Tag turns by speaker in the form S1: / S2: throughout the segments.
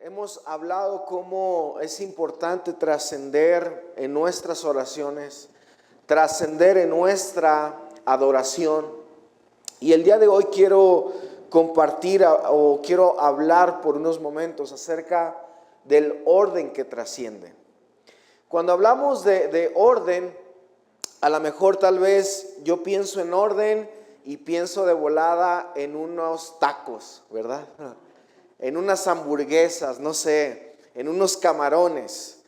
S1: Hemos hablado cómo es importante trascender en nuestras oraciones, trascender en nuestra adoración. Y el día de hoy quiero compartir o quiero hablar por unos momentos acerca del orden que trasciende. Cuando hablamos de orden, a lo mejor tal vez yo pienso en orden y pienso de volada en unos tacos, ¿verdad? En unas hamburguesas, no sé, en unos camarones.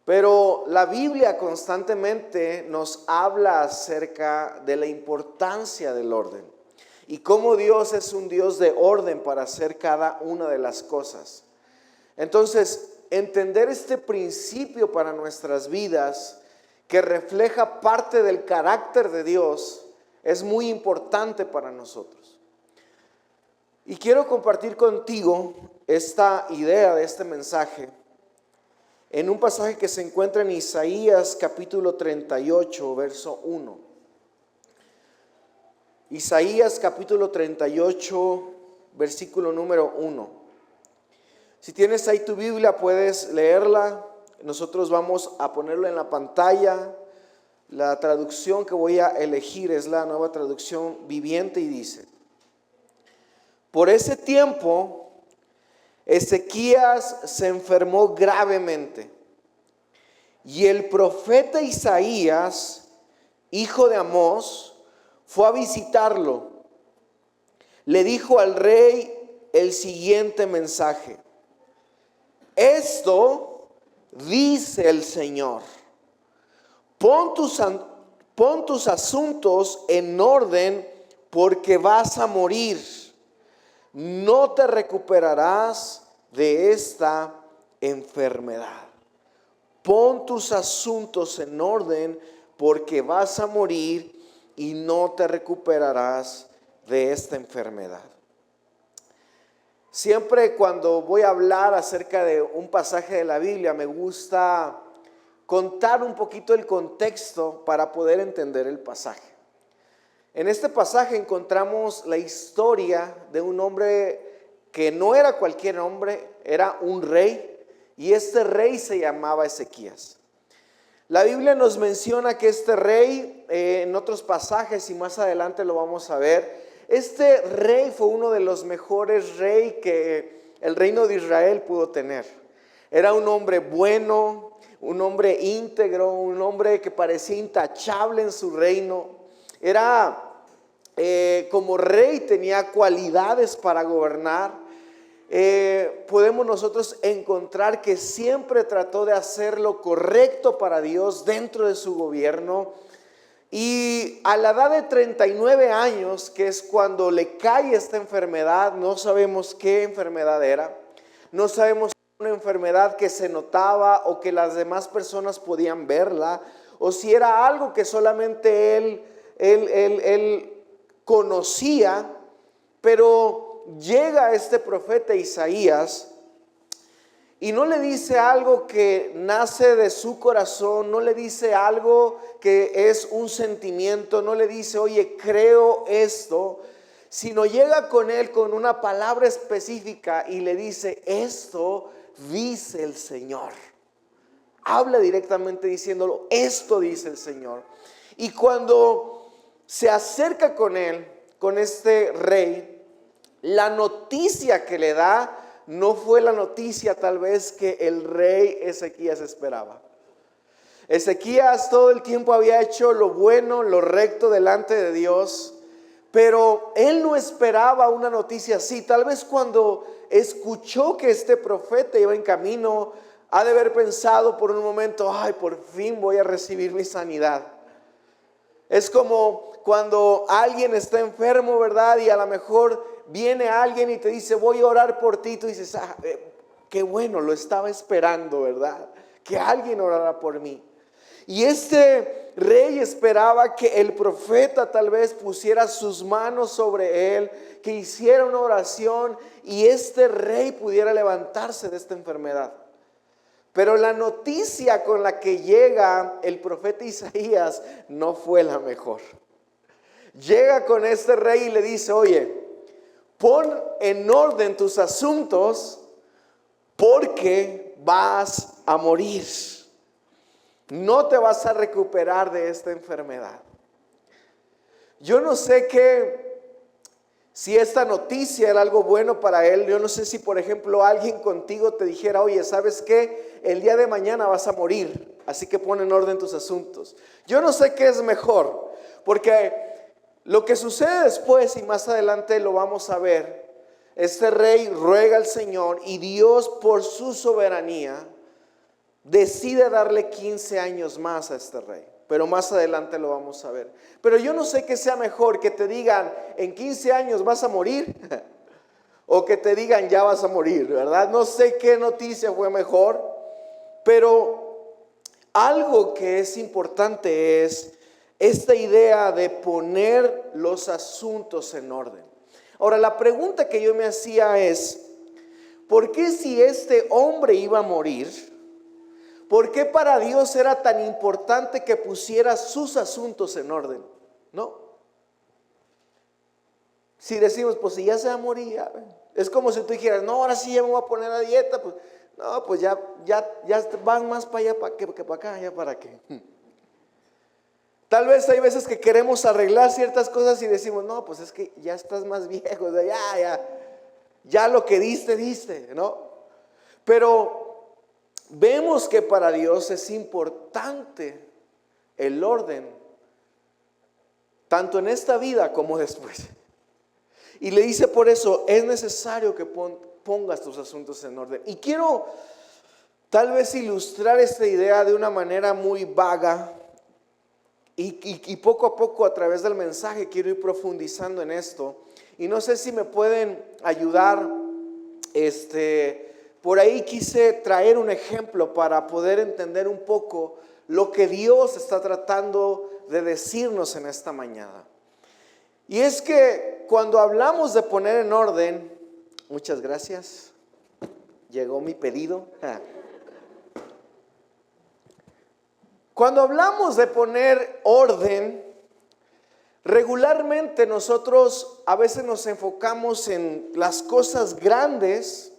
S1: Pero la Biblia constantemente nos habla acerca de la importancia del orden y cómo Dios es un Dios de orden para hacer cada una de las cosas. Entonces, entender este principio para nuestras vidas, que refleja parte del carácter de Dios, es muy importante para nosotros. Y quiero compartir contigo esta idea de este mensaje en un pasaje que se encuentra en Isaías capítulo 38, verso 1. Isaías capítulo 38, versículo número 1. Si tienes ahí tu Biblia, puedes leerla. Nosotros vamos a ponerlo en la pantalla. La traducción que voy a elegir es la Nueva Traducción Viviente y dice: por ese tiempo, Ezequías se enfermó gravemente y el profeta Isaías, hijo de Amós, fue a visitarlo. Le dijo al rey el siguiente mensaje: esto dice el Señor, pon tus asuntos en orden porque vas a morir. No te recuperarás de esta enfermedad. Pon tus asuntos en orden porque vas a morir y no te recuperarás de esta enfermedad. Siempre cuando voy a hablar acerca de un pasaje de la Biblia, me gusta contar un poquito el contexto para poder entender el pasaje. En este pasaje encontramos la historia de un hombre que no era cualquier hombre, era un rey, y este rey se llamaba Ezequías. La Biblia nos menciona que este rey, en otros pasajes y más adelante lo vamos a ver, este rey fue uno de los mejores reyes que el reino de Israel pudo tener. Era un hombre bueno, un hombre íntegro, un hombre que parecía intachable en su reino. Era como rey, tenía cualidades para gobernar. Podemos nosotros encontrar que siempre trató de hacer lo correcto para Dios dentro de su gobierno. Y a la edad de 39 años, que es cuando le cae esta enfermedad, no sabemos qué enfermedad era, no sabemos si era una enfermedad que se notaba o que las demás personas podían verla, o si era algo que solamente él conocía. Pero llega este profeta Isaías y no le dice algo que nace de su corazón, no le dice algo que es un sentimiento, no le dice, oye, creo esto, sino llega con él con una palabra específica y le dice, esto dice el Señor. Habla directamente diciéndolo, esto dice el Señor. Y cuando se acerca con él, con este rey, la noticia que le da no fue la noticia tal vez que el rey Ezequías esperaba. Ezequías todo el tiempo había hecho lo bueno, lo recto delante de Dios, pero él no esperaba una noticia así. Tal vez cuando escuchó que este profeta iba en camino, ha de haber pensado por un momento, ay, por fin voy a recibir mi sanidad. Es como cuando alguien está enfermo, ¿verdad? Y a lo mejor viene alguien y te dice, voy a orar por ti. Tú dices, qué bueno, lo estaba esperando, ¿verdad? Que alguien orara por mí. Y este rey esperaba que el profeta tal vez pusiera sus manos sobre él, que hiciera una oración y este rey pudiera levantarse de esta enfermedad. Pero la noticia con la que llega el profeta Isaías no fue la mejor. Llega con este rey y le dice, oye, pon en orden tus asuntos porque vas a morir. No te vas a recuperar de esta enfermedad. Yo no sé si esta noticia era algo bueno para él. Yo no sé si, por ejemplo, alguien contigo te dijera: oye, ¿sabes qué? El día de mañana vas a morir, así que pon en orden tus asuntos. Yo no sé qué es mejor, porque lo que sucede después, y más adelante lo vamos a ver, este rey ruega al Señor y Dios, por su soberanía, decide darle 15 años más a este rey. Pero más adelante lo vamos a ver. Pero yo no sé qué sea mejor, que te digan en 15 años vas a morir o que te digan ya vas a morir, ¿verdad? No sé qué noticia fue mejor, pero algo que es importante es esta idea de poner los asuntos en orden. Ahora, la pregunta que yo me hacía es: ¿por qué si este hombre iba a morir? ¿Por qué para Dios era tan importante que pusiera sus asuntos en orden? ¿No? Si decimos, pues si ya se va a morir, es como si tú dijeras: no, ahora sí ya me voy a poner a dieta. Pues no, pues ya van más para allá que para acá, ya para qué. Tal vez hay veces que queremos arreglar ciertas cosas y decimos: no, pues es que ya estás más viejo, o sea, ya lo que diste, ¿no? Pero vemos que para Dios es importante el orden, tanto en esta vida como después. Y le dice por eso: es necesario que pongas tus asuntos en orden. Y quiero tal vez ilustrar esta idea de una manera muy vaga. Y poco a poco, a través del mensaje, quiero ir profundizando en esto. Y no sé si me pueden ayudar. Por ahí quise traer un ejemplo para poder entender un poco lo que Dios está tratando de decirnos en esta mañana. Y es que cuando hablamos de poner en orden, muchas gracias, llegó mi pedido. Cuando hablamos de poner orden, regularmente nosotros a veces nos enfocamos en las cosas grandes,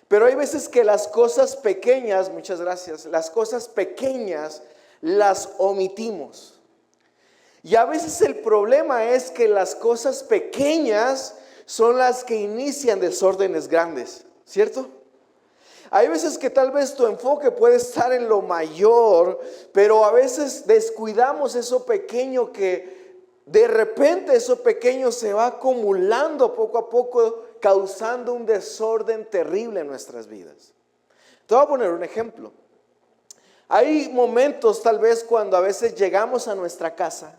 S1: pero hay veces que las cosas pequeñas, muchas gracias, las cosas pequeñas las omitimos. Y a veces el problema es que las cosas pequeñas son las que inician desórdenes grandes, ¿cierto? Hay veces que tal vez tu enfoque puede estar en lo mayor, pero a veces descuidamos eso pequeño, que de repente eso pequeño se va acumulando poco a poco, causando un desorden terrible en nuestras vidas. Te voy a poner un ejemplo. Hay momentos tal vez cuando a veces llegamos a nuestra casa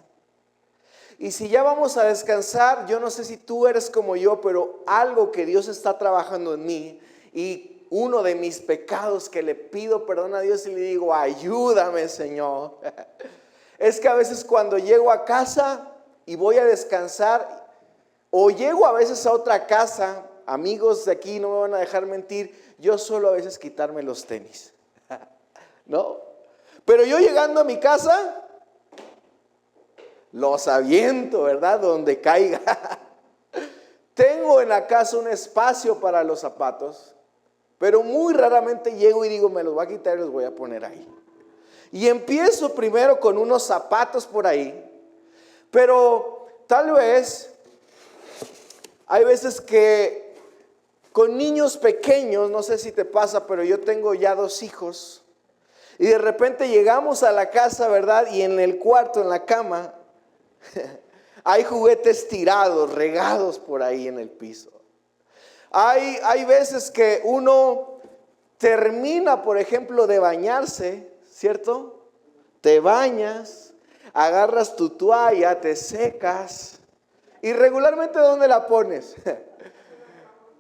S1: y si ya vamos a descansar, yo no sé si tú eres como yo, pero algo que Dios está trabajando en mí, y uno de mis pecados que le pido perdón a Dios y le digo: ayúdame, Señor, es que a veces cuando llego a casa y voy a descansar, o llego a veces a otra casa, amigos de aquí no me van a dejar mentir, yo suelo a veces quitarme los tenis, ¿no? Pero yo llegando a mi casa, los aviento, ¿verdad? Donde caiga. Tengo en la casa un espacio para los zapatos, pero muy raramente llego y digo: me los voy a quitar y los voy a poner ahí. Y empiezo primero con unos zapatos por ahí, pero tal vez hay veces que con niños pequeños, no sé si te pasa, pero yo tengo ya 2 hijos, y de repente llegamos a la casa, ¿verdad? Y en el cuarto, en la cama, hay juguetes tirados, regados por ahí en el piso. Hay veces que uno termina, por ejemplo, de bañarse, ¿cierto? Te bañas, agarras tu toalla, te secas, y regularmente ¿dónde la pones?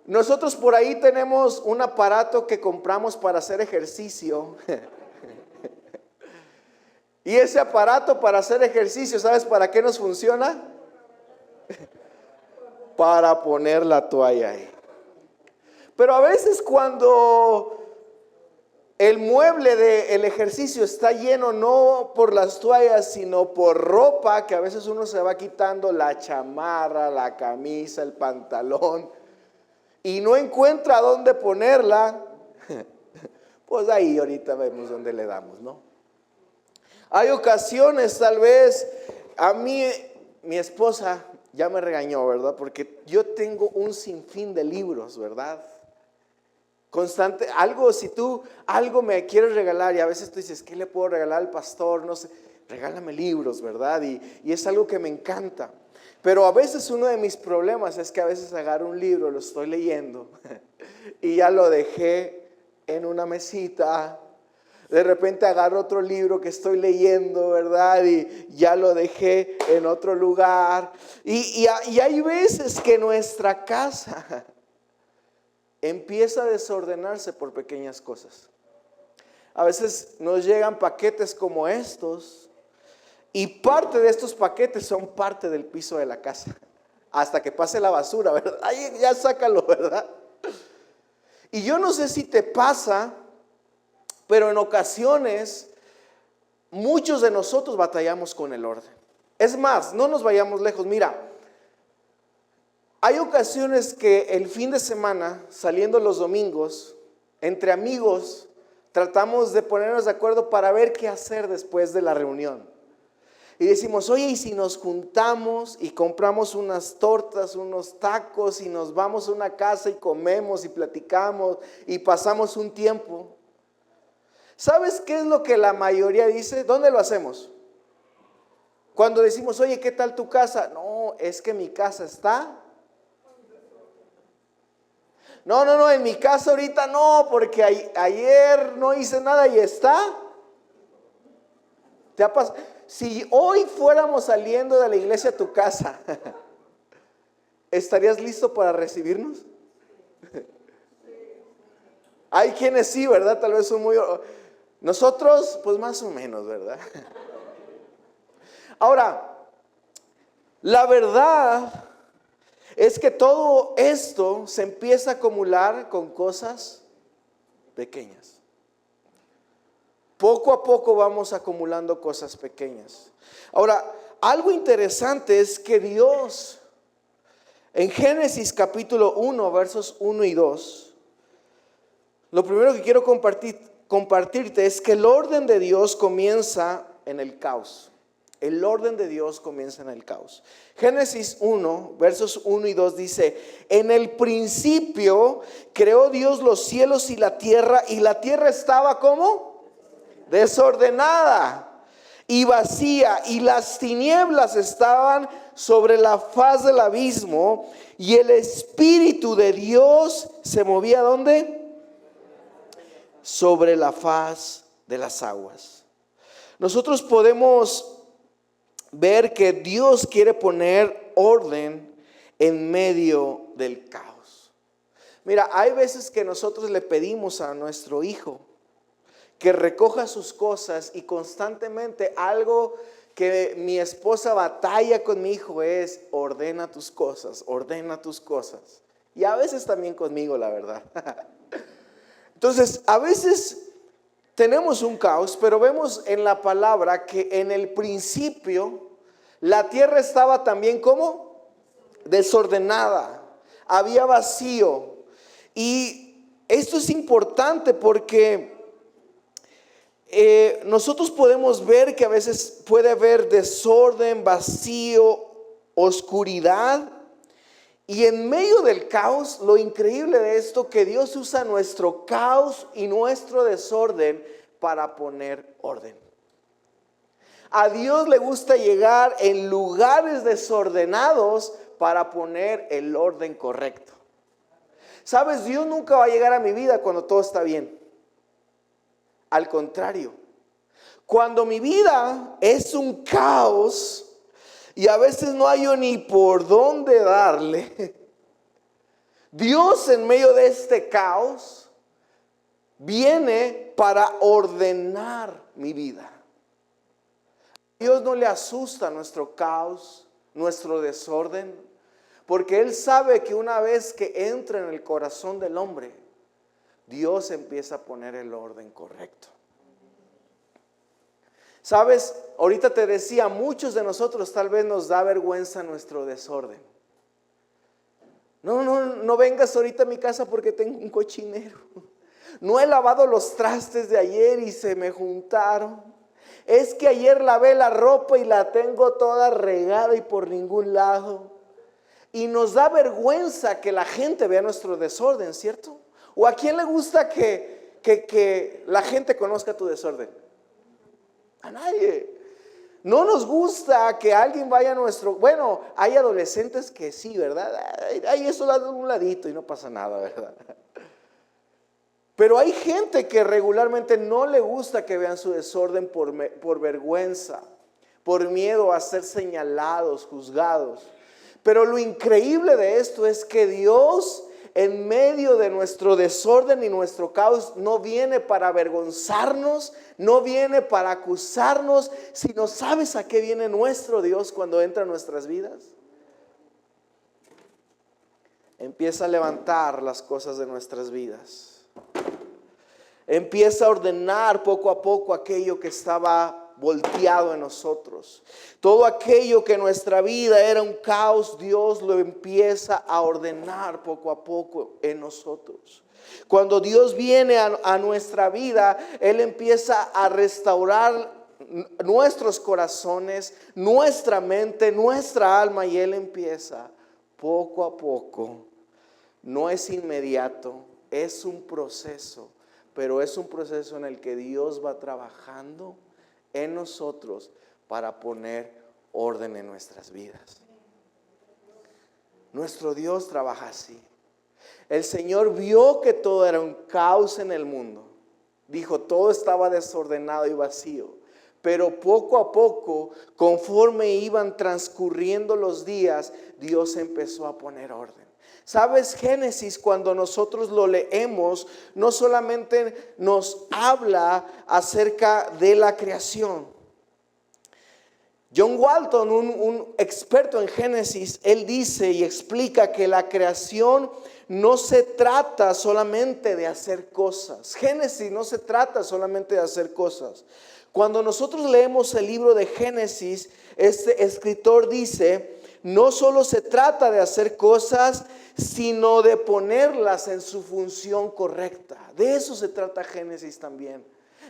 S1: Nosotros por ahí tenemos un aparato que compramos para hacer ejercicio. Y ese aparato para hacer ejercicio, ¿sabes para qué nos funciona? Para poner la toalla ahí. Pero a veces cuando el mueble del ejercicio está lleno, no por las toallas, sino por ropa, que a veces uno se va quitando la chamarra, la camisa, el pantalón, y no encuentra dónde ponerla, Pues ahí ahorita vemos dónde le damos, ¿no? Hay ocasiones, tal vez, a mí, mi esposa ya me regañó, ¿verdad? Porque yo tengo un sinfín de libros, ¿verdad? Constante, algo, si tú algo me quieres regalar y a veces tú dices, ¿qué le puedo regalar al pastor? No sé, regálame libros, ¿verdad? Y es algo que me encanta. Pero a veces uno de mis problemas es que a veces agarro un libro, lo estoy leyendo y ya lo dejé en una mesita. De repente agarro otro libro que estoy leyendo, ¿verdad? Y ya lo dejé en otro lugar. Y hay veces que nuestra casa empieza a desordenarse por pequeñas cosas. A veces nos llegan paquetes como estos y parte de estos paquetes son parte del piso de la casa. Hasta que pase la basura, ¿verdad? Ahí ya sácalo, ¿verdad? Y yo no sé si te pasa, pero en ocasiones muchos de nosotros batallamos con el orden. Es más, no nos vayamos lejos. Mira, hay ocasiones que el fin de semana, saliendo los domingos, entre amigos, tratamos de ponernos de acuerdo para ver qué hacer después de la reunión. Y decimos, oye, ¿y si nos juntamos y compramos unas tortas, unos tacos y nos vamos a una casa y comemos y platicamos y pasamos un tiempo? ¿Sabes qué es lo que la mayoría dice? ¿Dónde lo hacemos? Cuando decimos, oye, ¿qué tal tu casa? No, es que mi casa está. No, en mi casa ahorita no, porque ayer no hice nada y está. ¿Te ha pasado? Si hoy fuéramos saliendo de la iglesia a tu casa, ¿estarías listo para recibirnos? Hay quienes sí, ¿verdad? Tal vez son muy... Nosotros, pues más o menos, ¿verdad? Ahora, la verdad es que todo esto se empieza a acumular con cosas pequeñas. Poco a poco vamos acumulando cosas pequeñas. Ahora, algo interesante es que Dios, en Génesis capítulo 1, versos 1 y 2, lo primero que quiero compartirte es que el orden de Dios comienza en el caos. El orden de Dios comienza en el caos. Génesis 1, versos 1 y 2 dice, en el principio creó Dios los cielos y la tierra estaba ¿cómo? Desordenada y vacía, y las tinieblas estaban sobre la faz del abismo, y el Espíritu de Dios se movía ¿dónde? Sobre la faz de las aguas. Nosotros podemos ver que Dios quiere poner orden en medio del caos. Mira, hay veces que nosotros le pedimos a nuestro hijo que recoja sus cosas, y constantemente algo que mi esposa batalla con mi hijo es ordena tus cosas, ordena tus cosas. Y a veces también conmigo, la verdad. Entonces, a veces tenemos un caos, pero vemos en la palabra que en el principio la tierra estaba también ¿cómo? Desordenada, había vacío. Y esto es importante porque nosotros podemos ver que a veces puede haber desorden, vacío, oscuridad. Y en medio del caos, lo increíble de esto, que Dios usa nuestro caos y nuestro desorden para poner orden. A Dios le gusta llegar en lugares desordenados para poner el orden correcto. ¿Sabes? Dios nunca va a llegar a mi vida cuando todo está bien. Al contrario, cuando mi vida es un caos y a veces no hay ni por dónde darle, Dios en medio de este caos viene para ordenar mi vida. A Dios no le asusta nuestro caos, nuestro desorden, porque Él sabe que una vez que entra en el corazón del hombre, Dios empieza a poner el orden correcto. Sabes, ahorita te decía, muchos de nosotros tal vez nos da vergüenza nuestro desorden. No vengas ahorita a mi casa porque tengo un cochinero. No he lavado los trastes de ayer y se me juntaron. Es que ayer lavé la ropa y la tengo toda regada y por ningún lado. Y nos da vergüenza que la gente vea nuestro desorden, ¿cierto? ¿O a quién le gusta que la gente conozca tu desorden? A nadie. No nos gusta que alguien vaya a nuestro... Bueno, hay adolescentes que sí, ¿verdad? Hay eso a un ladito y no pasa nada, ¿verdad? Pero hay gente que regularmente no le gusta que vean su desorden por vergüenza, por miedo a ser señalados, juzgados. Pero lo increíble de esto es que Dios, en medio de nuestro desorden y nuestro caos, no viene para avergonzarnos, no viene para acusarnos, sino ¿sabes a qué viene nuestro Dios cuando entra en nuestras vidas? Empieza a levantar las cosas de nuestras vidas. Empieza a ordenar poco a poco aquello que estaba volteado en nosotros. Todo aquello que en nuestra vida era un caos, Dios lo empieza a ordenar poco a poco en nosotros. Cuando Dios viene a nuestra vida, Él empieza a restaurar nuestros corazones, nuestra mente, nuestra alma, y Él empieza poco a poco. No es inmediato, es un proceso. Pero es un proceso en el que Dios va trabajando en nosotros para poner orden en nuestras vidas. Nuestro Dios trabaja así. El Señor vio que todo era un caos en el mundo. Dijo, todo estaba desordenado y vacío. Pero poco a poco, conforme iban transcurriendo los días, Dios empezó a poner orden. ¿Sabes? Génesis, cuando nosotros lo leemos, no solamente nos habla acerca de la creación. John Walton, un experto en Génesis, él dice y explica que la creación no se trata solamente de hacer cosas. Génesis no se trata solamente de hacer cosas. Cuando nosotros leemos el libro de Génesis, este escritor dice, no solo se trata de hacer cosas, sino de ponerlas en su función correcta. De eso se trata Génesis también,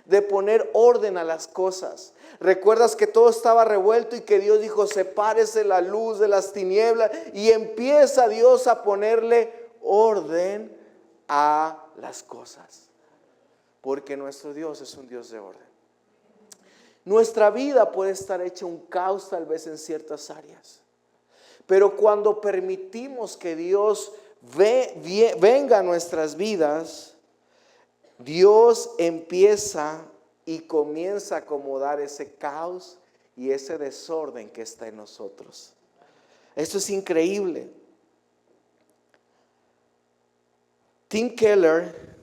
S1: de poner orden a las cosas. Recuerdas que todo estaba revuelto y que Dios dijo, sepárese la luz de las tinieblas, y empieza Dios a ponerle orden a las cosas, porque nuestro Dios es un Dios de orden. Nuestra vida puede estar hecha un caos tal vez en ciertas áreas, pero cuando permitimos que Dios venga a nuestras vidas, Dios empieza y comienza a acomodar ese caos y ese desorden que está en nosotros. Esto es increíble. Tim Keller,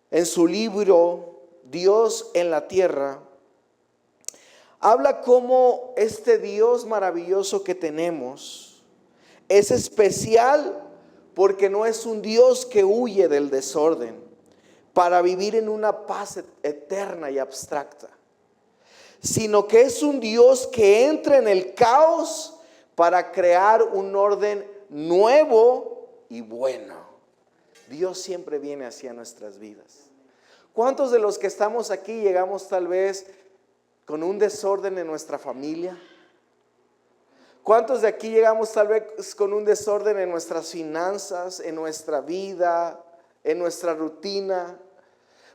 S1: en su libro Dios en la Tierra, habla cómo este Dios maravilloso que tenemos es especial porque no es un Dios que huye del desorden para vivir en una paz eterna y abstracta, sino que es un Dios que entra en el caos para crear un orden nuevo y bueno. Dios siempre viene hacia nuestras vidas. ¿Cuántos de los que estamos aquí llegamos tal vez con un desorden en nuestra familia? ¿Cuántos de aquí llegamos tal vez con un desorden en nuestras finanzas, en nuestra vida, en nuestra rutina?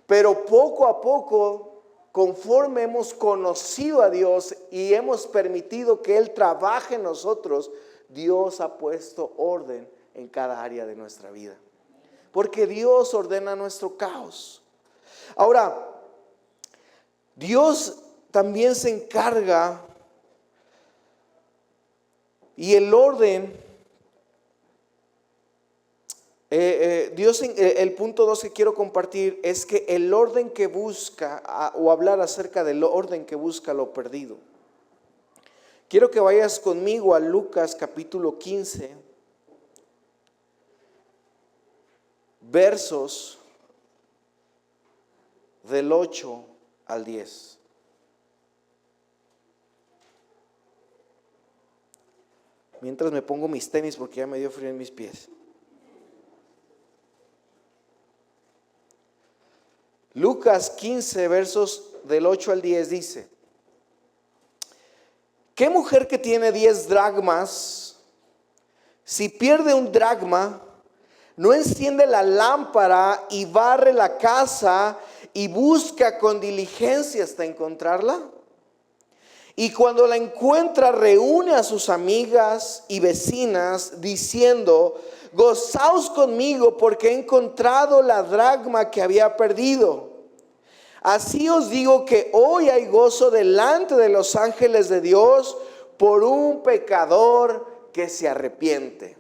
S1: Pero poco a poco, conforme hemos conocido a Dios y hemos permitido que Él trabaje en nosotros, Dios ha puesto orden en cada área de nuestra vida. Porque Dios ordena nuestro caos. Ahora, Dios también se encarga, y el orden, el punto 2 que quiero compartir es que el orden que busca, o hablar acerca del orden que busca lo perdido. Quiero que vayas conmigo a Lucas capítulo 15, versos del 8 al 10. Mientras me pongo mis tenis porque ya me dio frío en mis pies. Lucas 15, versos del 8 al 10 dice: ¿qué mujer que tiene 10 dracmas, si pierde un dracma, no enciende la lámpara y barre la casa y busca con diligencia hasta encontrarla? Y cuando la encuentra, reúne a sus amigas y vecinas diciendo: gozaos conmigo porque he encontrado la dracma que había perdido. Así os digo que hoy hay gozo delante de los ángeles de Dios por un pecador que se arrepiente.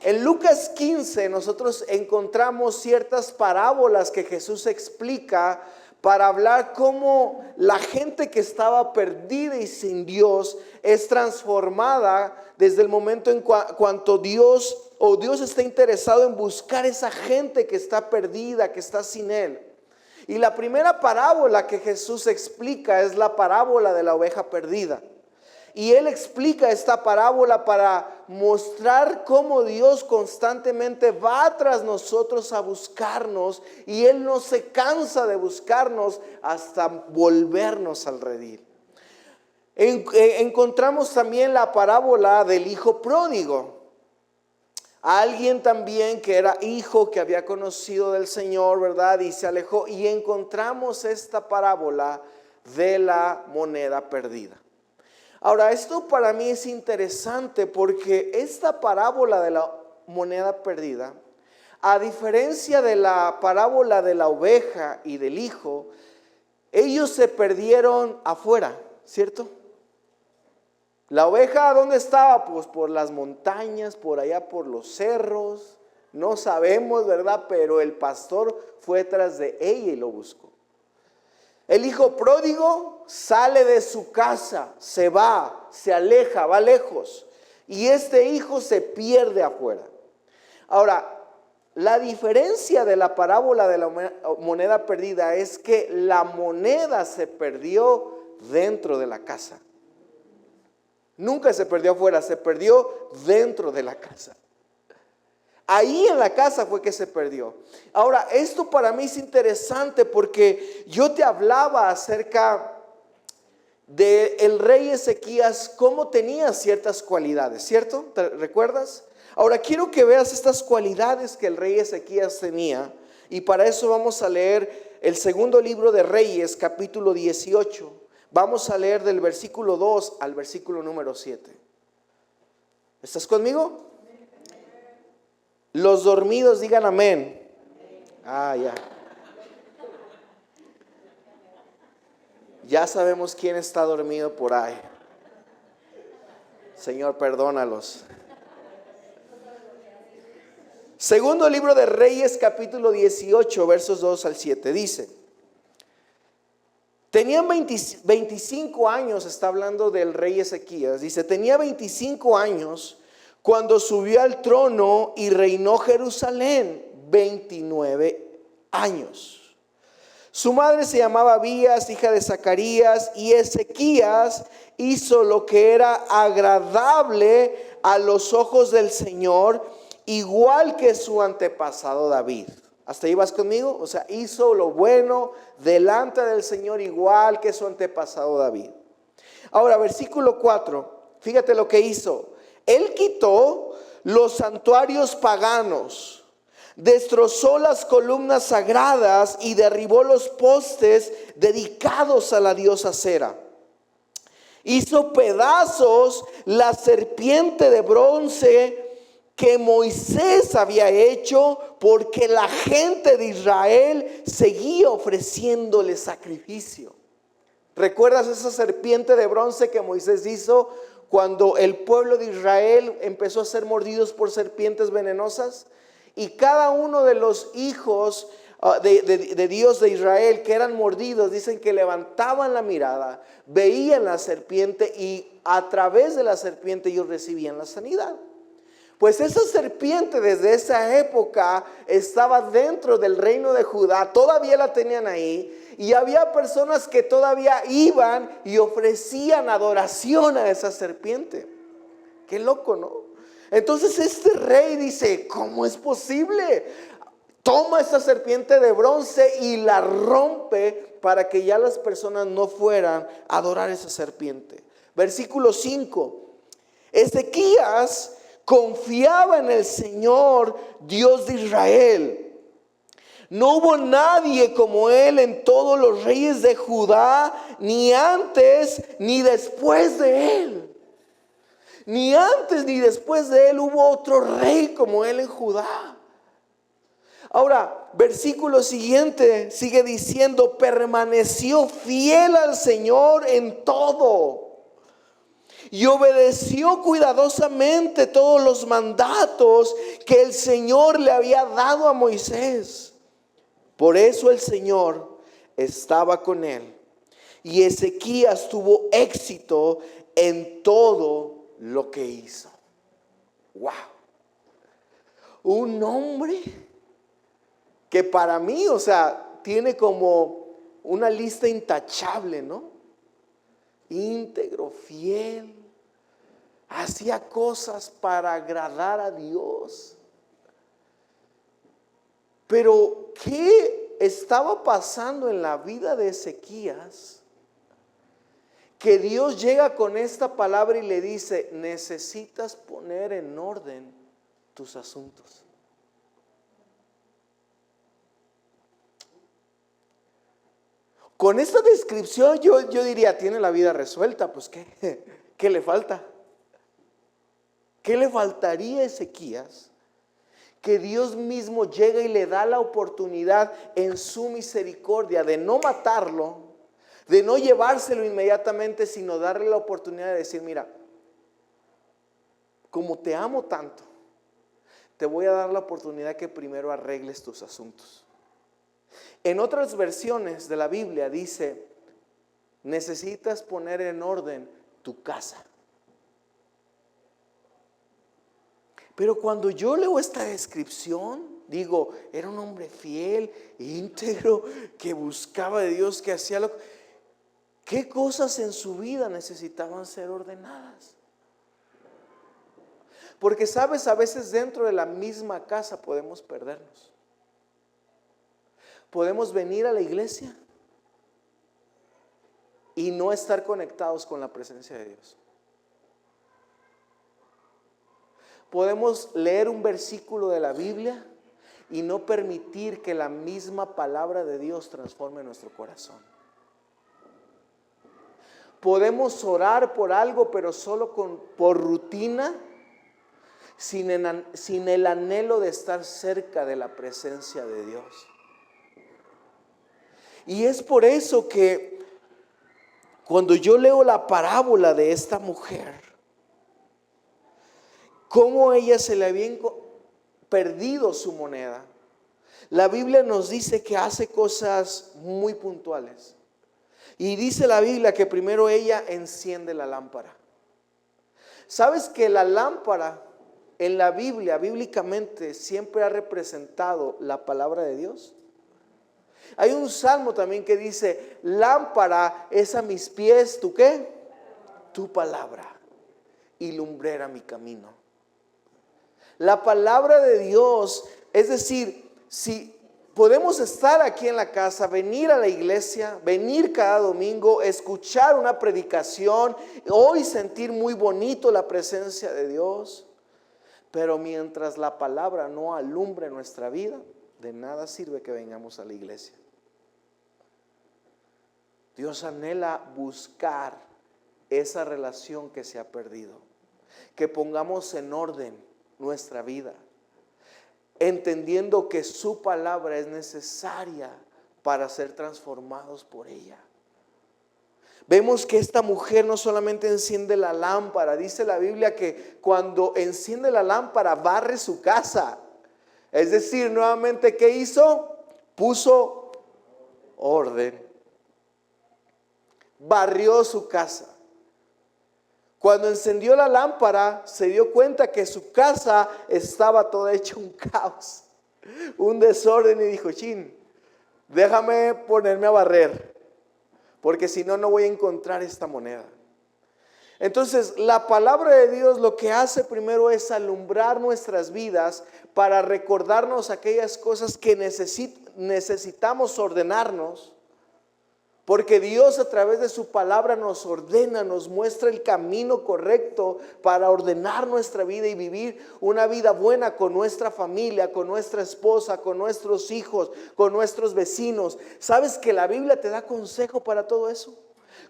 S1: En Lucas 15 nosotros encontramos ciertas parábolas que Jesús explica para hablar cómo la gente que estaba perdida y sin Dios es transformada desde el momento en cuanto Dios está interesado en buscar esa gente que está perdida, que está sin Él. Y la primera parábola que Jesús explica es la parábola de la oveja perdida. Y Él explica esta parábola para mostrar cómo Dios constantemente va tras nosotros a buscarnos, y Él no se cansa de buscarnos hasta volvernos al redil. Encontramos también la parábola del hijo pródigo. Alguien también que era hijo, que había conocido del Señor, ¿verdad? Y se alejó. Y encontramos esta parábola de la moneda perdida. Ahora, esto para mí es interesante porque esta parábola de la moneda perdida, a diferencia de la parábola de la oveja y del hijo, ellos se perdieron afuera, ¿cierto? La oveja, ¿dónde estaba? Pues por las montañas, por allá por los cerros, no sabemos, ¿verdad? Pero el pastor fue tras de ella y lo buscó. El hijo pródigo sale de su casa, se va, se aleja, va lejos, y este hijo se pierde afuera. Ahora, la diferencia de la parábola de la moneda perdida es que la moneda se perdió dentro de la casa. Nunca se perdió afuera, se perdió dentro de la casa. Ahí en la casa fue que se perdió. Ahora, esto para mí es interesante porque yo te hablaba acerca del rey Ezequías, cómo tenía ciertas cualidades, ¿cierto? ¿Te recuerdas? Ahora quiero que veas estas cualidades que el rey Ezequías tenía, y para eso vamos a leer el segundo libro de Reyes, capítulo 18. Vamos a leer del versículo 2 al versículo número 7. ¿Estás conmigo? Los dormidos digan amén. Ya. Ya sabemos quién está dormido por ahí. Señor, perdónalos. Segundo libro de Reyes, capítulo 18, versos 2 al 7. Dice: tenían 25 años, está hablando del rey Ezequías. Dice: tenía 25 años cuando subió al trono y reinó Jerusalén 29 años. Su madre se llamaba Abías, hija de Zacarías, y Ezequías hizo lo que era agradable a los ojos del Señor, igual que su antepasado David. ¿Hasta ahí vas conmigo? O sea, hizo lo bueno delante del Señor, igual que su antepasado David. Ahora, versículo 4, fíjate lo que hizo. Él quitó los santuarios paganos, destrozó las columnas sagradas y derribó los postes dedicados a la diosa Cera. Hizo pedazos la serpiente de bronce que Moisés había hecho, porque la gente de Israel seguía ofreciéndole sacrificio. ¿Recuerdas esa serpiente de bronce que Moisés hizo cuando el pueblo de Israel empezó a ser mordidos por serpientes venenosas? Y cada uno de los hijos de Dios de Israel que eran mordidos, dicen que levantaban la mirada, veían la serpiente, y a través de la serpiente ellos recibían la sanidad. Pues esa serpiente desde esa época estaba dentro del reino de Judá, todavía la tenían ahí, y había personas que todavía iban y ofrecían adoración a esa serpiente. Qué loco, ¿no? Entonces este rey dice: ¿cómo es posible? toma esta serpiente de bronce y la rompe para que ya las personas no fueran a adorar esa serpiente. Versículo 5. Ezequías confiaba en el Señor, Dios de Israel. No hubo nadie como él en todos los reyes de Judá, ni antes ni después de él. Ni antes ni después de él hubo otro rey como él en Judá. Ahora, versículo siguiente sigue diciendo: permaneció fiel al Señor en todo y obedeció cuidadosamente todos los mandatos que el Señor le había dado a Moisés. Por eso el Señor estaba con él, y Ezequías tuvo éxito en todo lo que hizo. Wow. Un hombre que para mí, tiene como una lista intachable, ¿no? Íntegro, fiel, hacía cosas para agradar a Dios. Pero ¿qué estaba pasando en la vida de Ezequías? Que Dios llega con esta palabra y le dice: necesitas poner en orden tus asuntos. Con esta descripción yo diría: tiene la vida resuelta. Pues ¿qué le falta? ¿Qué le faltaría a Ezequías? Que Dios mismo llega y le da la oportunidad en su misericordia de no matarlo, de no llevárselo inmediatamente, sino darle la oportunidad de decir: mira, como te amo tanto, te voy a dar la oportunidad que primero arregles tus asuntos. En otras versiones de la Biblia dice: necesitas poner en orden tu casa. Pero cuando yo leo esta descripción, digo: era un hombre fiel, íntegro, que buscaba de Dios, que hacía lo... ¿Qué cosas en su vida necesitaban ser ordenadas? Porque sabes, a veces dentro de la misma casa podemos perdernos. Podemos venir a la iglesia y no estar conectados con la presencia de Dios. Podemos leer un versículo de la Biblia y no permitir que la misma palabra de Dios transforme nuestro corazón. Podemos orar por algo, pero solo por rutina, sin el anhelo de estar cerca de la presencia de Dios. Y es por eso que cuando yo leo la parábola de esta mujer, cómo ella se le había perdido su moneda, la Biblia nos dice que hace cosas muy puntuales. Y dice la Biblia que primero ella enciende la lámpara. ¿Sabes que la lámpara en la Biblia, bíblicamente, siempre ha representado la palabra de Dios? Hay un salmo también que dice: lámpara es a mis pies, ¿tú qué? Tu palabra, y lumbrera mi camino. La palabra de Dios, es decir, si podemos estar aquí en la casa, venir a la iglesia, venir cada domingo, escuchar una predicación, hoy sentir muy bonito la presencia de Dios, pero mientras la palabra no alumbre nuestra vida, de nada sirve que vengamos a la iglesia. Dios anhela buscar esa relación que se ha perdido, que pongamos en orden nuestra vida, entendiendo que su palabra es necesaria para ser transformados por ella. Vemos que esta mujer no solamente enciende la lámpara, dice la Biblia que cuando enciende la lámpara barre su casa. Es decir, nuevamente, ¿qué hizo? Puso orden. Barrió su casa. Cuando encendió la lámpara, se dio cuenta que su casa estaba toda hecha un caos, un desorden, y dijo: chin, déjame ponerme a barrer, porque si no, no voy a encontrar esta moneda. Entonces, la palabra de Dios lo que hace primero es alumbrar nuestras vidas para recordarnos aquellas cosas que necesitamos ordenarnos. Porque Dios a través de su palabra nos ordena, nos muestra el camino correcto para ordenar nuestra vida y vivir una vida buena con nuestra familia, con nuestra esposa, con nuestros hijos, con nuestros vecinos. ¿Sabes que la Biblia te da consejo para todo eso?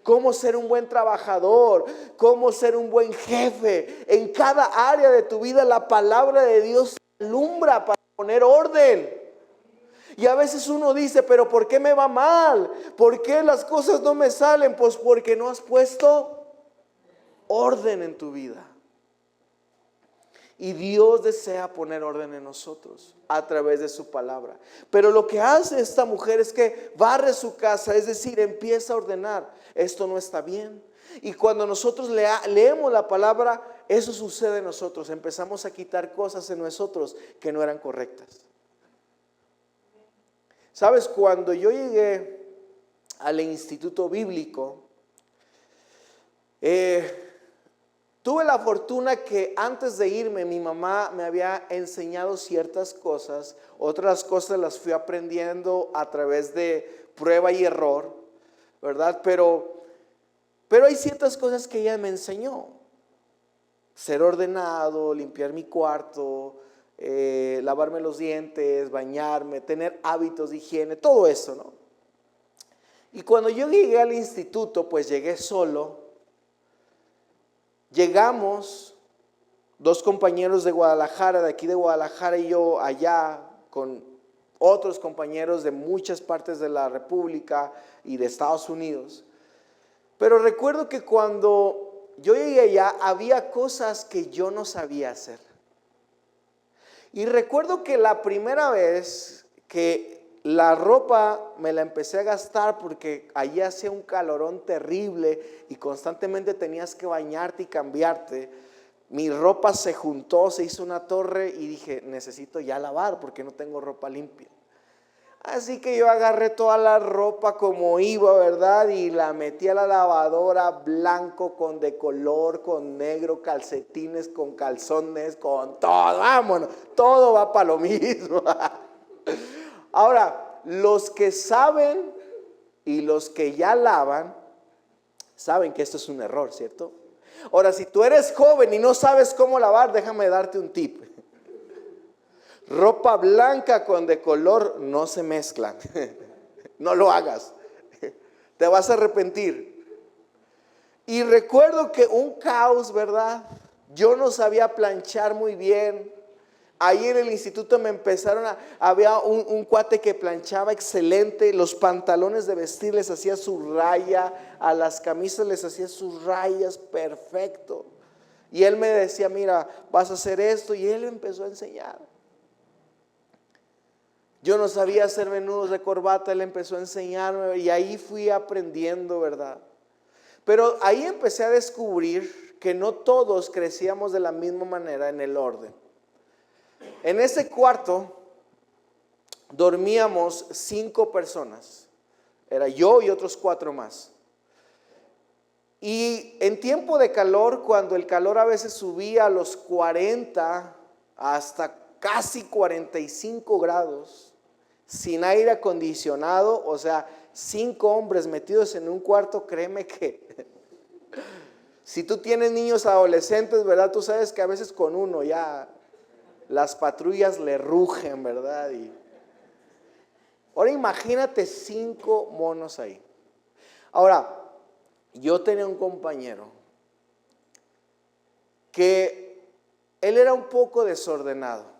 S1: Cómo ser un buen trabajador, cómo ser un buen jefe. En cada área de tu vida la palabra de Dios te alumbra para poner orden. Y a veces uno dice, pero ¿por qué me va mal? ¿Por qué las cosas no me salen? Pues porque no has puesto orden en tu vida. Y Dios desea poner orden en nosotros a través de su palabra. Pero lo que hace esta mujer es que barre su casa, es decir, empieza a ordenar. Esto no está bien. Y cuando nosotros leemos la palabra, eso sucede en nosotros. Empezamos a quitar cosas en nosotros que no eran correctas. ¿Sabes? Cuando yo llegué al instituto bíblico, tuve la fortuna que antes de irme mi mamá me había enseñado ciertas cosas. Otras cosas las fui aprendiendo a través de prueba y error, ¿verdad? Pero hay ciertas cosas que ella me enseñó. Ser ordenado, limpiar mi cuarto, lavarme los dientes, bañarme, tener hábitos de higiene, todo eso, ¿no? Y cuando yo llegué al instituto, pues llegué solo. Llegamos, 2 compañeros de Guadalajara, de aquí de Guadalajara, y yo allá, con otros compañeros de muchas partes de la República y de Estados Unidos. Pero recuerdo que cuando yo llegué allá, había cosas que yo no sabía hacer. Y recuerdo que la primera vez que la ropa me la empecé a gastar, porque allí hacía un calorón terrible y constantemente tenías que bañarte y cambiarte, mi ropa se juntó, se hizo una torre y dije, necesito ya lavar porque no tengo ropa limpia. Así que yo agarré toda la ropa como iba, ¿verdad? Y la metí a la lavadora, blanco con de color, con negro, calcetines, con calzones, con todo. Vámonos, todo va para lo mismo. Ahora, los que saben y los que ya lavan, saben que esto es un error, ¿cierto? Ahora, si tú eres joven y no sabes cómo lavar, déjame darte un tip. Ropa blanca con de color no se mezclan. No lo hagas. Te vas a arrepentir. Y recuerdo que un caos, ¿verdad? Yo no sabía planchar muy bien. Ahí en el instituto me había un cuate que planchaba excelente. Los pantalones de vestir les hacía su raya, a las camisas les hacía sus rayas perfecto. Y él me decía, mira, vas a hacer esto. Y él me empezó a enseñar. Yo no sabía hacer menudos de corbata, él empezó a enseñarme y ahí fui aprendiendo, ¿verdad? Pero ahí empecé a descubrir que no todos crecíamos de la misma manera en el orden. En ese cuarto dormíamos 5 personas, era yo y otros 4 más. Y en tiempo de calor, cuando el calor a veces subía a los 40 hasta casi 45 grados, sin aire acondicionado, o sea, 5 hombres metidos en un cuarto, créeme que si tú tienes niños adolescentes, ¿verdad? Tú sabes que a veces con uno ya las patrullas le rugen, ¿verdad? Y ahora imagínate 5 monos ahí. Ahora, yo tenía un compañero que él era un poco desordenado.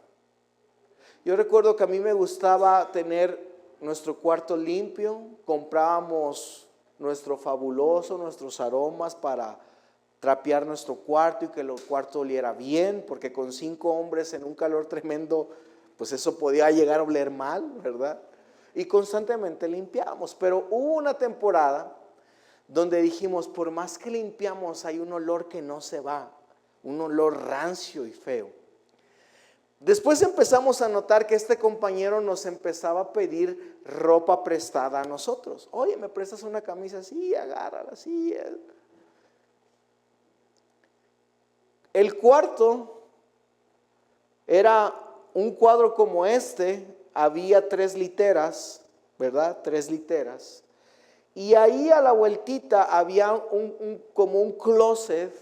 S1: Yo recuerdo que a mí me gustaba tener nuestro cuarto limpio, comprábamos nuestro fabuloso, nuestros aromas para trapear nuestro cuarto y que el cuarto oliera bien, porque con 5 hombres en un calor tremendo, pues eso podía llegar a oler mal, ¿verdad? Y constantemente limpiábamos, pero hubo una temporada donde dijimos, por más que limpiamos hay un olor que no se va, un olor rancio y feo. Después empezamos a notar que este compañero nos empezaba a pedir ropa prestada a nosotros. Oye, ¿me prestas una camisa? Sí, agárrala, sí. El cuarto era un cuadro como este, había 3 literas, ¿verdad? 3 literas. Y ahí a la vueltita había como un closet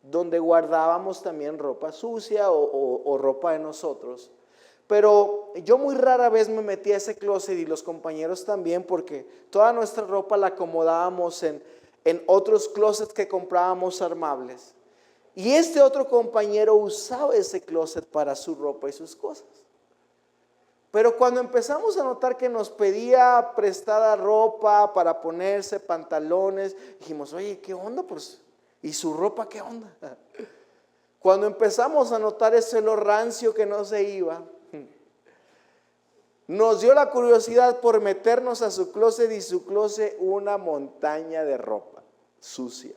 S1: donde guardábamos también ropa sucia o ropa de nosotros. Pero yo muy rara vez me metía a ese closet y los compañeros también, porque toda nuestra ropa la acomodábamos en otros closets que comprábamos armables. Y este otro compañero usaba ese closet para su ropa y sus cosas. Pero cuando empezamos a notar que nos pedía prestada ropa para ponerse, pantalones, dijimos, oye, ¿qué onda? Pues, ¿y su ropa qué onda? Cuando empezamos a notar ese olor rancio que no se iba, nos dio la curiosidad por meternos a su closet, y su closet una montaña de ropa sucia.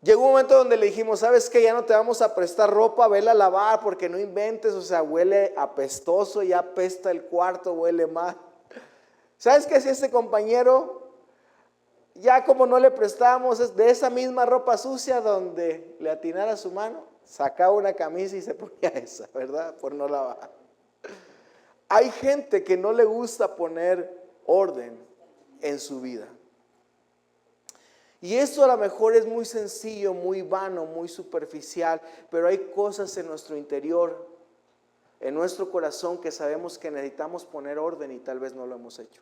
S1: Llegó un momento donde le dijimos, ¿sabes qué? Ya no te vamos a prestar ropa, vela a lavar porque no inventes, o sea, huele apestoso, ya apesta el cuarto, huele mal. ¿Sabes qué? Si este compañero, ya como no le prestábamos de esa misma ropa sucia donde le atinara su mano, sacaba una camisa y se ponía esa, ¿verdad? Por no lavar. Hay gente que no le gusta poner orden en su vida. Y esto a lo mejor es muy sencillo, muy vano, muy superficial, pero hay cosas en nuestro interior, en nuestro corazón, que sabemos que necesitamos poner orden y tal vez no lo hemos hecho.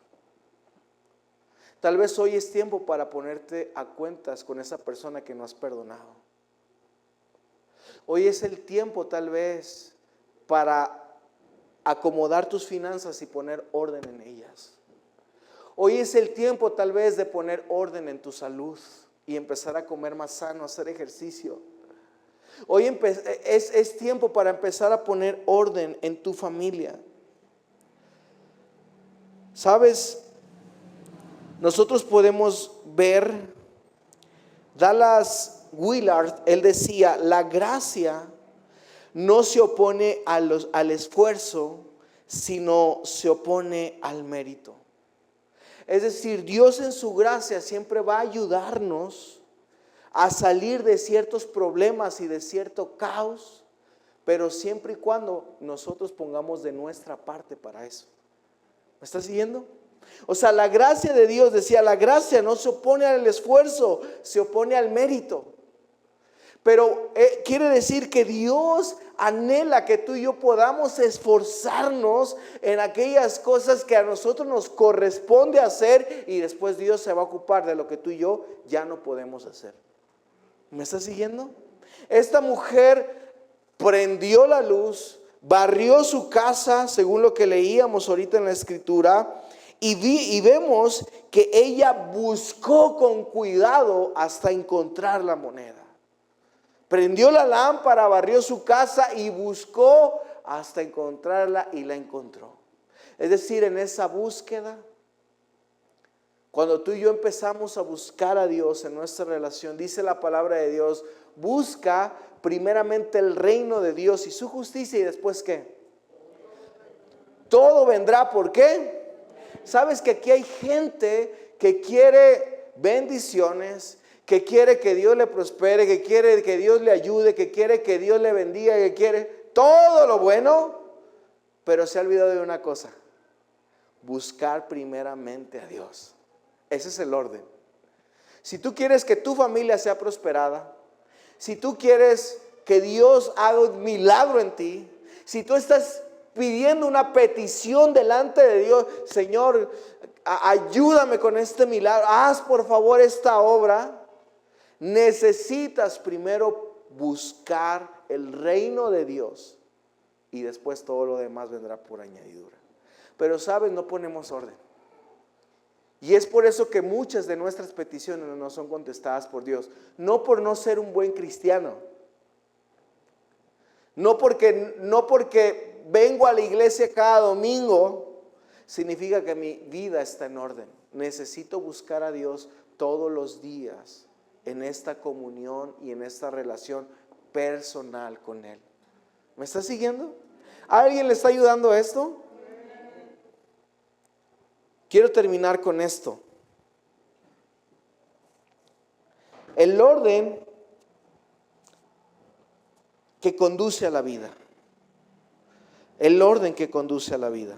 S1: Tal vez hoy es tiempo para ponerte a cuentas con esa persona que no has perdonado. Hoy es el tiempo tal vez para acomodar tus finanzas y poner orden en ellas. Hoy es el tiempo tal vez de poner orden en tu salud y empezar a comer más sano, hacer ejercicio. Hoy es tiempo para empezar a poner orden en tu familia. ¿Sabes? Nosotros podemos ver, Dallas Willard, él decía, la gracia no se opone al esfuerzo, sino se opone al mérito. Es decir, Dios en su gracia siempre va a ayudarnos a salir de ciertos problemas y de cierto caos, pero siempre y cuando nosotros pongamos de nuestra parte para eso. ¿Me estás siguiendo? O sea, la gracia de Dios, decía, la gracia no se opone al esfuerzo, se opone al mérito. Pero quiere decir que Dios anhela que tú y yo podamos esforzarnos en aquellas cosas que a nosotros nos corresponde hacer, y después Dios se va a ocupar de lo que tú y yo ya no podemos hacer. ¿Me estás siguiendo? Esta mujer prendió la luz, barrió su casa, según lo que leíamos ahorita en la escritura, y vemos que ella buscó con cuidado hasta encontrar la moneda. Prendió la lámpara, barrió su casa y buscó hasta encontrarla, y la encontró. Es decir, en esa búsqueda, cuando tú y yo empezamos a buscar a Dios en nuestra relación, dice la palabra de Dios, busca primeramente el reino de Dios y su justicia, y después ¿qué? Todo vendrá. ¿Por qué? Sabes que aquí hay gente que quiere bendiciones, que quiere que Dios le prospere, que quiere que Dios le ayude, que quiere que Dios le bendiga, que quiere todo lo bueno, pero se ha olvidado de una cosa: buscar primeramente a Dios. Ese es el orden. Si tú quieres que tu familia sea prosperada, si tú quieres que Dios haga un milagro en ti, si tú estás pidiendo una petición delante de Dios, Señor, ayúdame con este milagro, haz por favor esta obra, necesitas primero buscar el reino de Dios, y después todo lo demás vendrá por añadidura. Pero sabes, no ponemos orden. Y es por eso que muchas de nuestras peticiones no son contestadas por Dios. No por no ser un buen cristiano. No porque vengo a la iglesia cada domingo, significa que mi vida está en orden. Necesito buscar a Dios todos los días en esta comunión y en esta relación personal con Él. ¿Me está siguiendo? ¿A alguien le está ayudando esto? Quiero terminar con esto. El orden que conduce a la vida. el orden que conduce a la vida.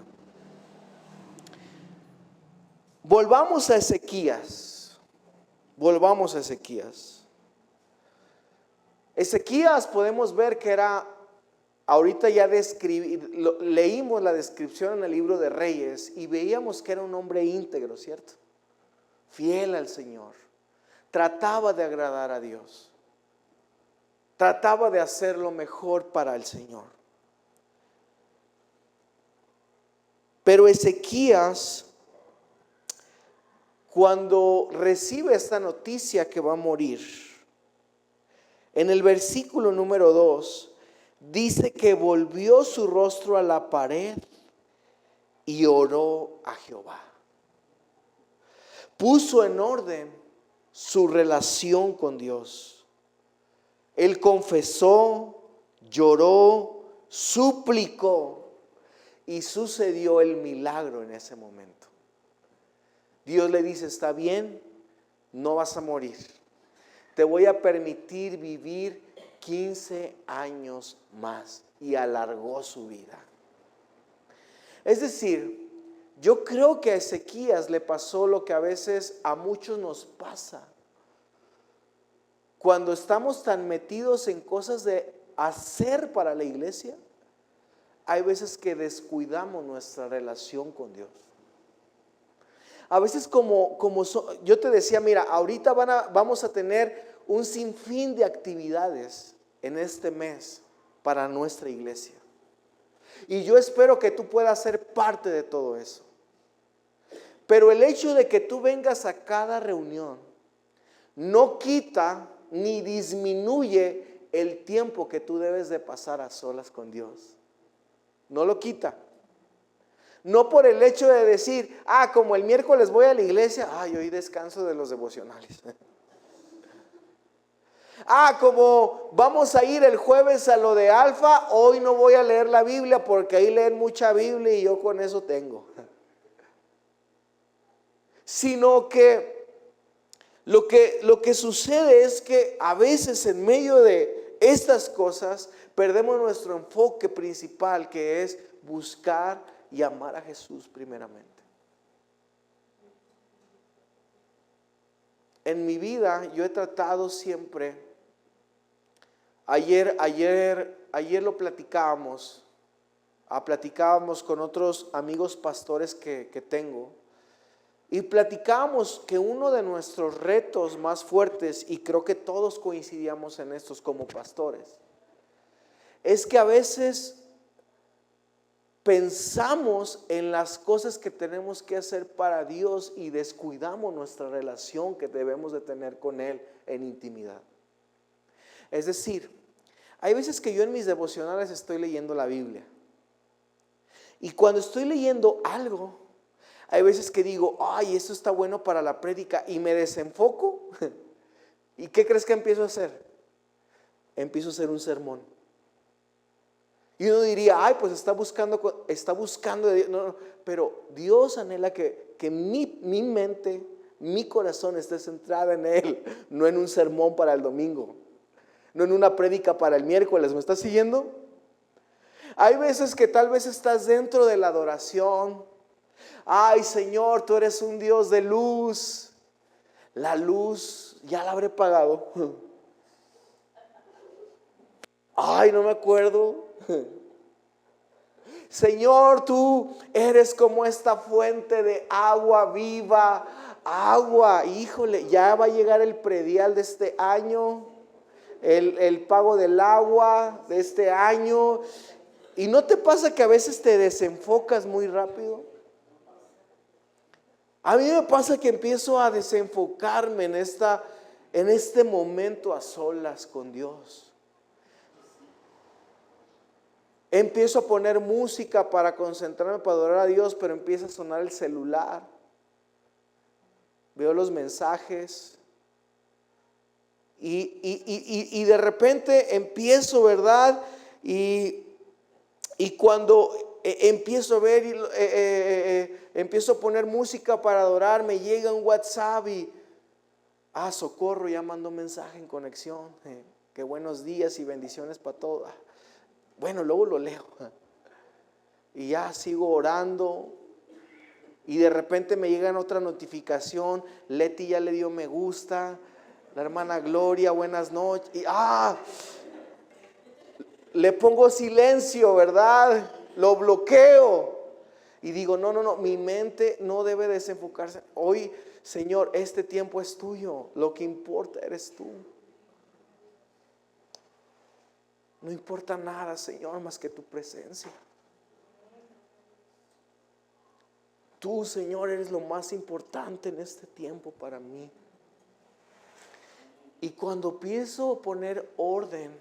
S1: Volvamos a Ezequías. Volvamos a Ezequías. Ezequías podemos ver que era, ahorita ya leímos la descripción en el libro de Reyes y veíamos que era un hombre íntegro, ¿cierto? Fiel al Señor. Trataba de agradar a Dios. Trataba de hacer lo mejor para el Señor. Pero Ezequías, cuando recibe esta noticia que va a morir, en el versículo número 2, dice que volvió su rostro a la pared y oró a Jehová. Puso en orden su relación con Dios. Él confesó, lloró, suplicó y sucedió el milagro en ese momento. Dios le dice: está bien, no vas a morir. Te voy a permitir vivir 15 años más. Y alargó su vida. Es decir, yo creo que a Ezequías le pasó lo que a veces a muchos nos pasa. Cuando estamos tan metidos en cosas de hacer para la iglesia, hay veces que descuidamos nuestra relación con Dios. A veces yo te decía, mira, ahorita vamos a tener un sinfín de actividades en este mes para nuestra iglesia. Y yo espero que tú puedas ser parte de todo eso. Pero el hecho de que tú vengas a cada reunión no quita ni disminuye el tiempo que tú debes de pasar a solas con Dios. No lo quita. No por el hecho de decir, como el miércoles voy a la iglesia, hoy descanso de los devocionales. Como vamos a ir el jueves a lo de Alfa, hoy no voy a leer la Biblia porque ahí leen mucha Biblia y yo con eso tengo. Sino que lo que sucede es que a veces en medio de estas cosas perdemos nuestro enfoque principal, que es buscar y amar a Jesús primeramente. En mi vida yo he tratado siempre, ayer lo platicábamos con otros amigos pastores que tengo, y platicábamos que uno de nuestros retos más fuertes, y creo que todos coincidíamos en estos como pastores, es que a veces pensamos en las cosas que tenemos que hacer para Dios y descuidamos nuestra relación que debemos de tener con Él en intimidad. Es decir, hay veces que yo en mis devocionales estoy leyendo la Biblia, y cuando estoy leyendo algo, hay veces que digo, esto está bueno para la prédica, y me desenfoco. ¿Y qué crees que empiezo a hacer? Empiezo a hacer un sermón. Y uno diría, pues está buscando de Dios. No, pero Dios anhela que mi mente, mi corazón esté centrada en Él, no en un sermón para el domingo, no en una prédica para el miércoles. ¿Me estás siguiendo? Hay veces que tal vez estás dentro de la adoración. Señor, tú eres un Dios de luz. La luz ya la habré pagado. No me acuerdo. Señor, tú eres como esta fuente de agua viva. Híjole, ya va a llegar el predial de este año, el pago del agua de este año. ¿Y no te pasa que a veces te desenfocas muy rápido? A mí me pasa que empiezo a desenfocarme en este momento a solas con Dios. Empiezo a poner música para concentrarme, para adorar a Dios, pero empieza a sonar el celular. Veo los mensajes y de repente empiezo, ¿verdad? Y cuando empiezo a ver empiezo a poner música para adorar, me llega un WhatsApp y socorro, ya mandó mensaje en conexión, que buenos días y bendiciones para todos. Bueno, luego lo leo. Y ya sigo orando. Y de repente me llega otra notificación. Leti ya le dio me gusta. La hermana Gloria, buenas noches. Y le pongo silencio, ¿verdad? Lo bloqueo. Y digo, no, mi mente no debe desenfocarse. Hoy, Señor, este tiempo es tuyo. Lo que importa eres tú. No importa nada, Señor, más que tu presencia. Tú, Señor, eres lo más importante en este tiempo para mí. Y cuando empiezo a poner orden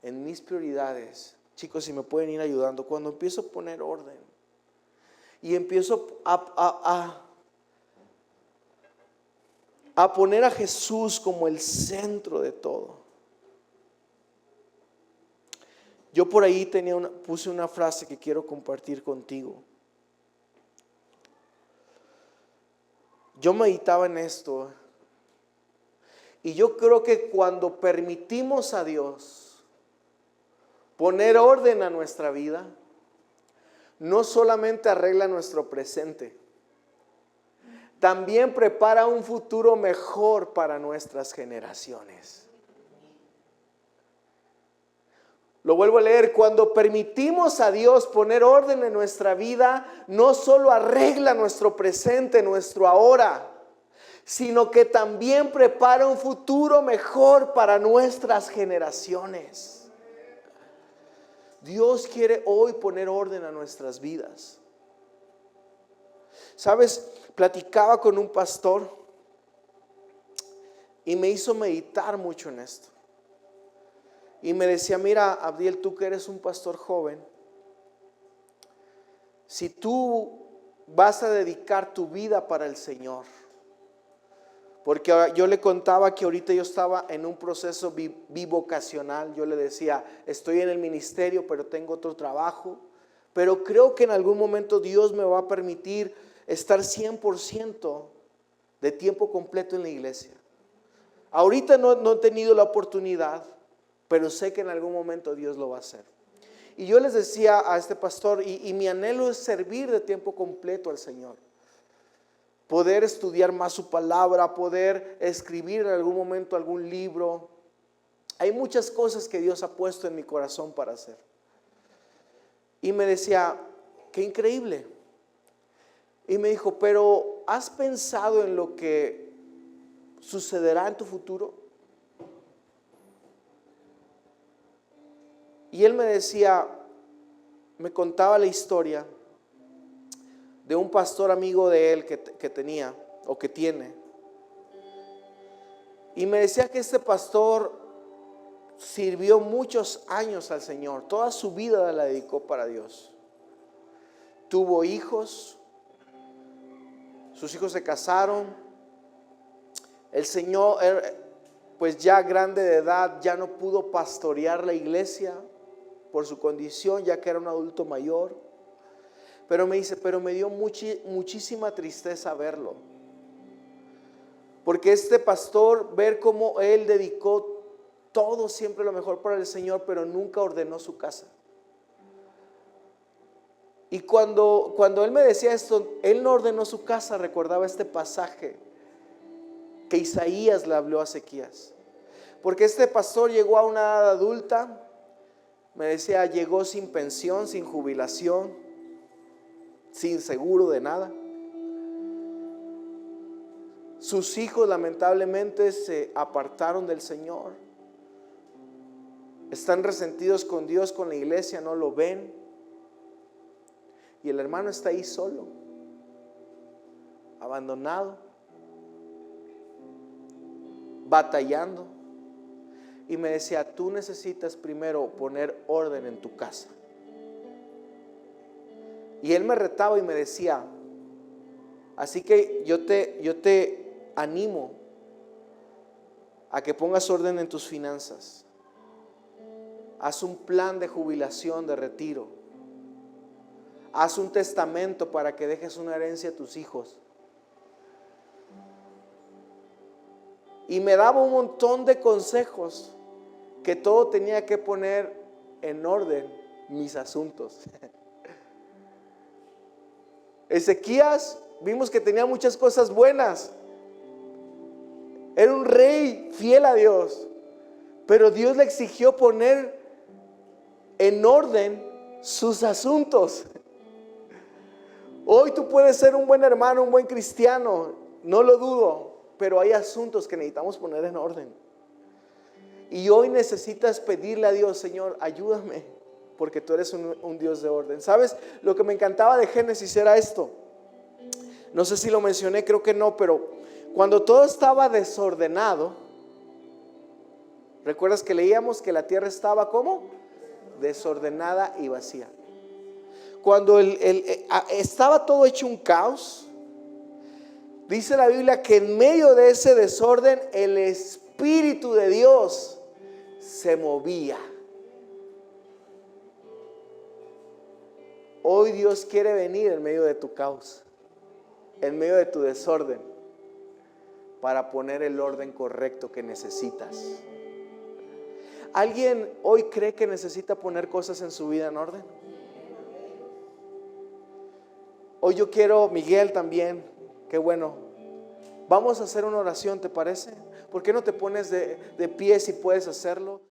S1: en mis prioridades, chicos, si me pueden ir ayudando, cuando empiezo a poner orden y empiezo a poner a Jesús como el centro de todo. Yo por ahí puse una frase que quiero compartir contigo. Yo meditaba en esto y yo creo que cuando permitimos a Dios poner orden a nuestra vida, no solamente arregla nuestro presente, también prepara un futuro mejor para nuestras generaciones. Lo vuelvo a leer, cuando permitimos a Dios poner orden en nuestra vida, no solo arregla nuestro presente, nuestro ahora, sino que también prepara un futuro mejor para nuestras generaciones. Dios quiere hoy poner orden a nuestras vidas. ¿Sabes? Platicaba con un pastor y me hizo meditar mucho en esto. Y me decía, mira, Abdiel, tú que eres un pastor joven, si tú vas a dedicar tu vida para el Señor, porque yo le contaba que ahorita yo estaba en un proceso bivocacional, yo le decía, estoy en el ministerio, pero tengo otro trabajo, pero creo que en algún momento Dios me va a permitir estar 100% de tiempo completo en la iglesia. Ahorita no he tenido la oportunidad, pero sé que en algún momento Dios lo va a hacer. Y yo les decía a este pastor, y mi anhelo es servir de tiempo completo al Señor. Poder estudiar más su palabra, poder escribir en algún momento algún libro. Hay muchas cosas que Dios ha puesto en mi corazón para hacer. Y me decía, qué increíble. Y me dijo, pero ¿has pensado en lo que sucederá en tu futuro? Y él me decía, me contaba la historia de un pastor amigo de él que tenía o que tiene. Y me decía que este pastor sirvió muchos años al Señor, toda su vida la dedicó para Dios. Tuvo hijos, sus hijos se casaron. El Señor, pues ya grande de edad, ya no pudo pastorear la iglesia por su condición, ya que era un adulto mayor. Pero me dice, pero me dio muchísima tristeza verlo. Porque este pastor, ver cómo él dedicó todo siempre lo mejor para el Señor, pero nunca ordenó su casa. Y cuando él me decía esto, él no ordenó su casa, recordaba este pasaje que Isaías le habló a Ezequías. Porque este pastor llegó a una edad adulta, me decía, llegó sin pensión, sin jubilación, sin seguro de nada. Sus hijos lamentablemente se apartaron del Señor. Están resentidos con Dios, con la iglesia, no lo ven. Y el hermano está ahí solo, abandonado, batallando. Y me decía, tú necesitas primero poner orden en tu casa. Y él me retaba y me decía, así que yo te animo a que pongas orden en tus finanzas. Haz un plan de jubilación, de retiro. Haz un testamento para que dejes una herencia a tus hijos. Y me daba un montón de consejos que todo tenía que poner en orden mis asuntos. Ezequías, vimos que tenía muchas cosas buenas. Era un rey fiel a Dios, pero Dios le exigió poner en orden sus asuntos. Hoy tú puedes ser un buen hermano, un buen cristiano, no lo dudo, pero hay asuntos que necesitamos poner en orden. Y hoy necesitas pedirle a Dios: Señor, ayúdame, porque tú eres un Dios de orden. ¿Sabes? Lo que me encantaba de Génesis era esto. No sé si lo mencioné, creo que no, pero cuando todo estaba desordenado, ¿recuerdas que leíamos que la tierra estaba ¿cómo? Desordenada y vacía. Cuando estaba todo hecho un caos, dice la Biblia que en medio de ese desorden el Espíritu de Dios se movía. Hoy Dios quiere venir en medio de tu caos, en medio de tu desorden, para poner el orden correcto que necesitas. ¿Alguien hoy cree que necesita poner cosas en su vida en orden? Hoy yo quiero, Miguel también, qué bueno, vamos a hacer una oración, ¿te parece? ¿Por qué no te pones de pie si puedes hacerlo?